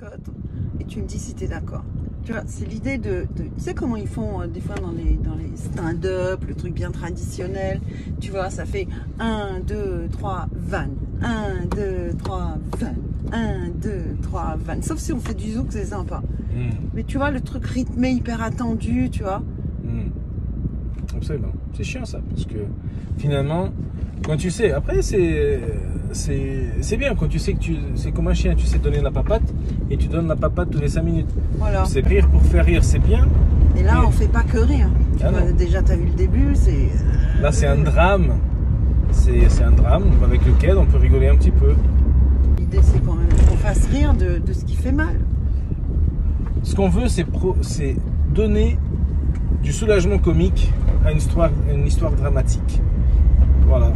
cote et tu me dis si tu es d'accord. Tu vois, c'est l'idée tu sais comment ils font des fois dans les stand-up, le truc bien traditionnel. Tu vois, ça fait 1, 2, 3, vannes. 1, 2, 3, vannes. 1, 2, 3, vannes. Sauf si on fait du zouk, c'est sympa. Mais tu vois, le truc rythmé, hyper attendu, tu vois. Absolument. C'est chiant ça, parce que finalement, quand tu sais, après c'est bien quand tu sais que c'est comme un chien, tu sais donner la papate et tu donnes la papate tous les 5 minutes. Voilà. C'est rire pour faire rire, c'est bien. Et là, on fait pas que rire. Tu vois, déjà, tu as vu le début, c'est... Là, c'est un drame. C'est un drame avec lequel on peut rigoler un petit peu. L'idée, c'est quand même qu'on fasse rire de ce qui fait mal. Ce qu'on veut, c'est donner du soulagement comique à une histoire dramatique. Voilà.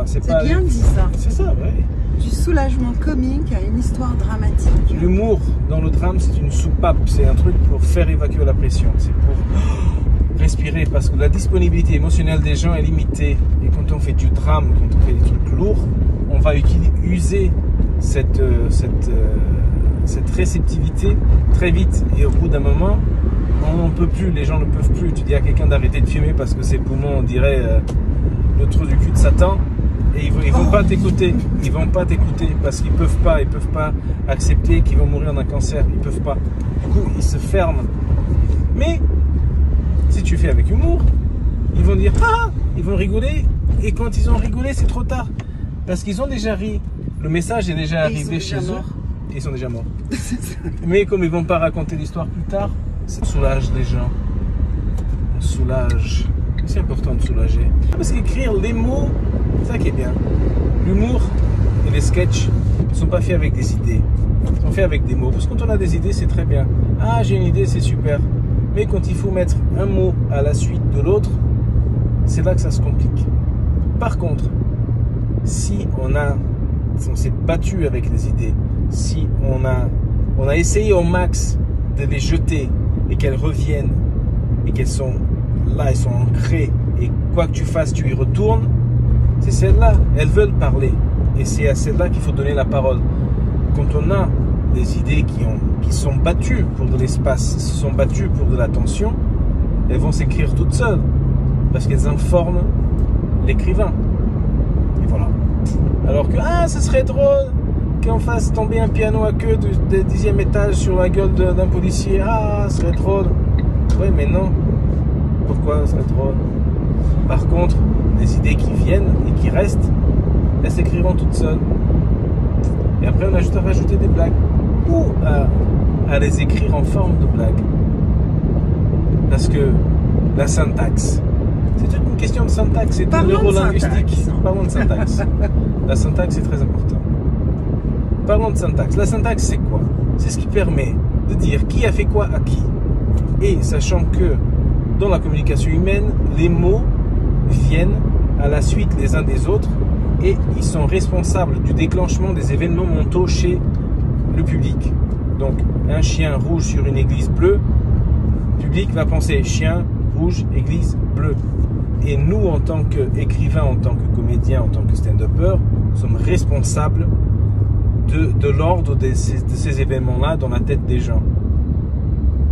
C'est bien dit ça. C'est ça, ouais. Du soulagement comique à une histoire dramatique. L'humour dans le drame, c'est une soupape. C'est un truc pour faire évacuer la pression. C'est pour respirer, parce que la disponibilité émotionnelle des gens est limitée. Et quand on fait du drame, quand on fait des trucs lourds, on va user cette réceptivité très vite. Et au bout d'un moment, on n'en peut plus. Les gens ne peuvent plus. Tu dis à quelqu'un d'arrêter de fumer parce que ses poumons, on dirait le trou du cul de Satan. Et ils vont pas t'écouter. Ils vont pas t'écouter parce qu'ils peuvent pas. Ils peuvent pas accepter qu'ils vont mourir d'un cancer. Ils peuvent pas. Du coup, ils se ferment. Mais si tu fais avec humour, ils vont dire ah, ils vont rigoler. Et quand ils ont rigolé, c'est trop tard parce qu'ils ont déjà ri. Le message est déjà arrivé chez eux. Et ils sont déjà morts. Mais comme ils vont pas raconter l'histoire plus tard, ça soulage les gens. On soulage. C'est important de soulager. Parce qu'écrire les mots, c'est ça qui est bien. L'humour et les sketchs ne sont pas faits avec des idées. Ils sont faits avec des mots. Parce que quand on a des idées, c'est très bien. Ah, j'ai une idée, c'est super. Mais quand il faut mettre un mot à la suite de l'autre, c'est là que ça se complique. Par contre, si on s'est battu avec les idées, si on a essayé au max de les jeter et qu'elles reviennent et qu'elles sont là, elles sont ancrées et quoi que tu fasses, tu y retournes, c'est celles-là, elles veulent parler et c'est à celles-là qu'il faut donner la parole. Quand on a des idées qui sont battues pour de l'espace, qui sont battues pour de l'attention, elles vont s'écrire toutes seules parce qu'elles informent l'écrivain. Et voilà. Alors que, ça serait drôle qu'on fasse tomber un piano à queue du 10e étage sur la gueule d'un policier. Ah, ce serait drôle. Oui, mais non. Pourquoi ce serait drôle? Par contre, les idées qui viennent et qui restent, elles s'écriront toutes seules. Et après, on a juste à rajouter des blagues. Ou à les écrire en forme de blague. Parce que la syntaxe, c'est toute une question de syntaxe. C'est tout neurolinguistique. Parlons de syntaxe. La syntaxe est très importante. Parlons de syntaxe. La syntaxe, c'est quoi? C'est ce qui permet de dire qui a fait quoi à qui. Et sachant que dans la communication humaine, les mots viennent à la suite les uns des autres et ils sont responsables du déclenchement des événements mentaux chez le public. Donc, un chien rouge sur une église bleue, le public va penser chien, rouge, église bleue. Et nous, en tant qu'écrivains, en tant que comédiens, en tant que stand-uppers, sommes responsables de l'ordre de ces événements-là dans la tête des gens.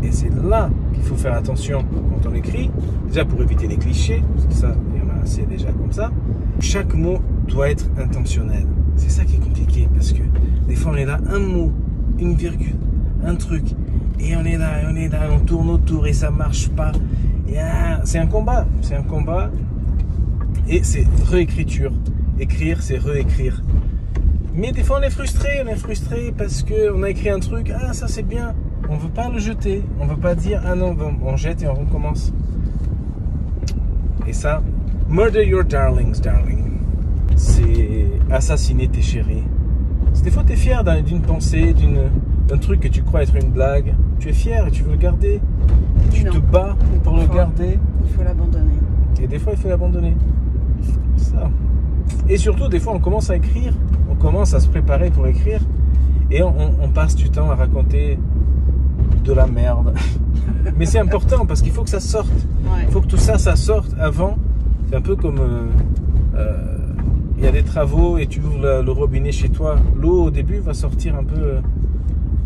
Et c'est là qu'il faut faire attention quand on écrit, déjà pour éviter les clichés, parce que ça, il y en a assez déjà comme ça. Chaque mot doit être intentionnel. C'est ça qui est compliqué, parce que des fois on est là, un mot, une virgule, un truc, et on est là, on tourne autour et ça marche pas. C'est un combat, et c'est réécriture. Écrire, c'est réécrire. Mais des fois on est frustré parce qu'on a écrit un truc, ça c'est bien. On ne veut pas le jeter, on ne veut pas dire ah non, on jette et on recommence. Et ça, murder your darlings, darling. C'est assassiner tes chéris. Des fois tu es fier d'une pensée, d'un truc que tu crois être une blague. Tu es fier et tu veux le garder. Tu te bats pour le garder. Il faut l'abandonner. Et des fois il faut l'abandonner. Ça. Et surtout des fois on commence à écrire, on commence à se préparer pour écrire et on passe du temps à raconter de la merde. Mais c'est important parce qu'il faut que ça sorte. Il faut que tout ça sorte avant. C'est un peu comme il y a des travaux et tu ouvres le robinet chez toi. L'eau au début va sortir un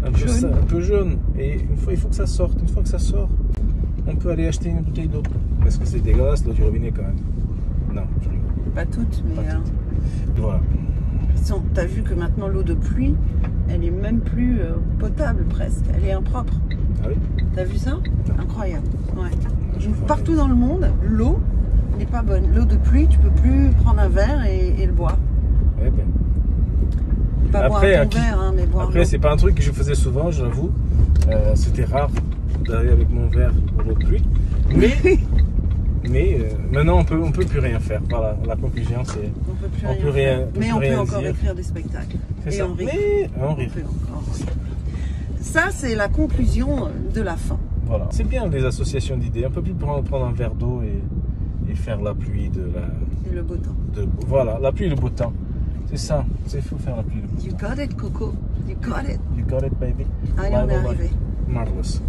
un peu jaune. Et il faut que ça sorte. Une fois que ça sort, on peut aller acheter une bouteille d'eau. Parce que c'est dégueulasse l'eau du robinet quand même. Non, je rigole. Pas toutes, mais... Pas toutes. Voilà. T'as vu que maintenant l'eau de pluie, elle est même plus potable presque. Elle est impropre. Ah oui? T'as vu ça? Non. Incroyable. Ouais. Je vois. Partout dans le monde, l'eau n'est pas bonne. L'eau de pluie, tu peux plus prendre un verre et le boire. Eh ben. Pas Après, boire ton verre, hein, mais boire après l'eau. c'est pas un truc que je faisais souvent, j'avoue. C'était rare d'aller avec mon verre pour l'eau de pluie. Mais maintenant, on peut plus rien faire. Voilà, la conclusion, c'est... On peut plus on rien peut rien- faire. on Mais peut on peut rien encore dire. écrire des spectacles. C'est Et ça. en rire. Mais en On rire. peut encore rire. Ça, c'est la conclusion de la fin. Voilà. C'est bien les associations d'idées. On peut plus prendre un verre d'eau et faire la pluie de la... Et le beau temps. Voilà, la pluie et le beau temps. C'est ça. Il faut faire la pluie et le beau You temps. got it, Coco. You got it. You got it, baby. Allez, on est Bye, bye, bye. arrivé. Marvelous.